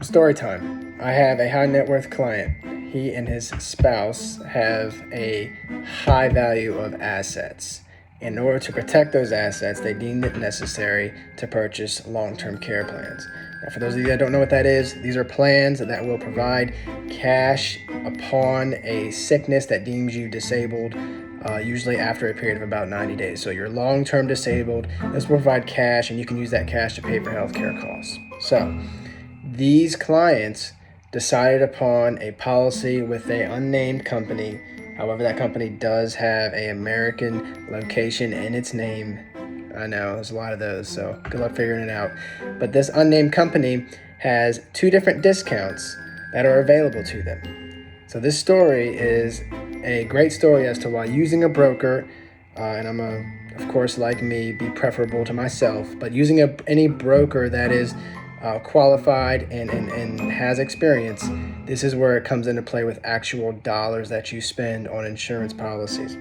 Story time. I have a high net worth client. He and his spouse have a high value of assets. In order to protect those assets, they deemed it necessary to purchase long-term care plans. Now, for those of you that don't know what that is, these are plans that will provide cash upon a sickness that deems you disabled, usually after a period of about 90 days. So you're long-term disabled. This will provide cash, and you can use that cash to pay for healthcare costs. So these clients decided upon a policy with an unnamed company. However, that company does have an American location in its name. I know there's a lot of those, so good luck figuring it out. But this unnamed company has two different discounts that are available to them. So this story is a great story as to why using a broker, and I'm of course, like me, be preferable to myself, but using any broker that is qualified and has experience, this is where it comes into play with actual dollars that you spend on insurance policies.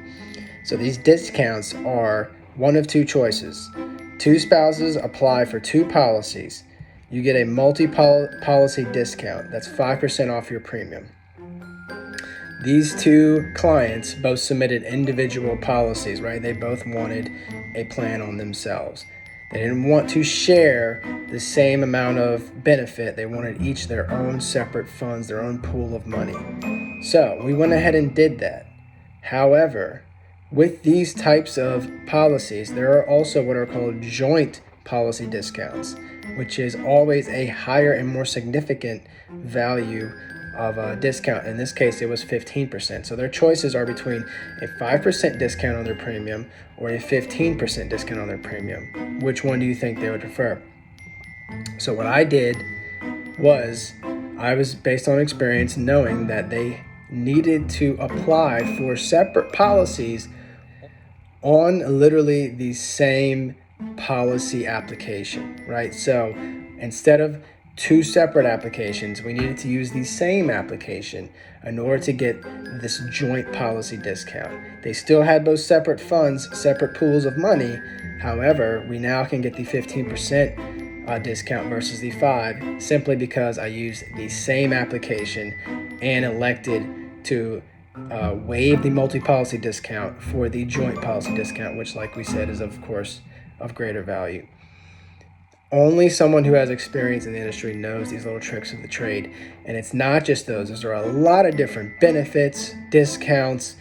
So these discounts are one of two choices. Two spouses apply for two policies. You get a multi-policy discount. That's 5% off your premium. These two clients both submitted individual policies, right? They both wanted a plan on themselves. They didn't want to share the same amount of benefit. They wanted each their own separate funds, their own pool of money. So we went ahead and did that. However, with these types of policies, there are also what are called joint policy discounts, which is always a higher and more significant value of a discount. In this case, it was 15%. So their choices are between a 5% discount on their premium or a 15% discount on their premium. Which one do you think they would prefer? So what I did was, I was based on experience, knowing that they needed to apply for separate policies on literally the same policy application, right? So instead of two separate applications, we needed to use the same application in order to get this joint policy discount. They still had both separate funds, separate pools of money. However, we now can get the 15% discount versus the 5, simply because I used the same application and elected to waive the multi-policy discount for the joint policy discount, which, like we said, is of course of greater value. Only someone who has experience in the industry knows these little tricks of the trade. And it's not just those. There are a lot of different benefits, discounts,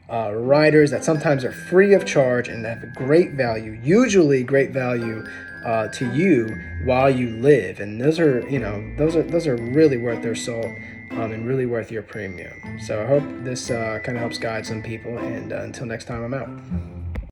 riders that sometimes are free of charge and have great value, usually great value to you while you live. And those are, those are really worth their salt and really worth your premium. So I hope this kind of helps guide some people. And until next time, I'm out.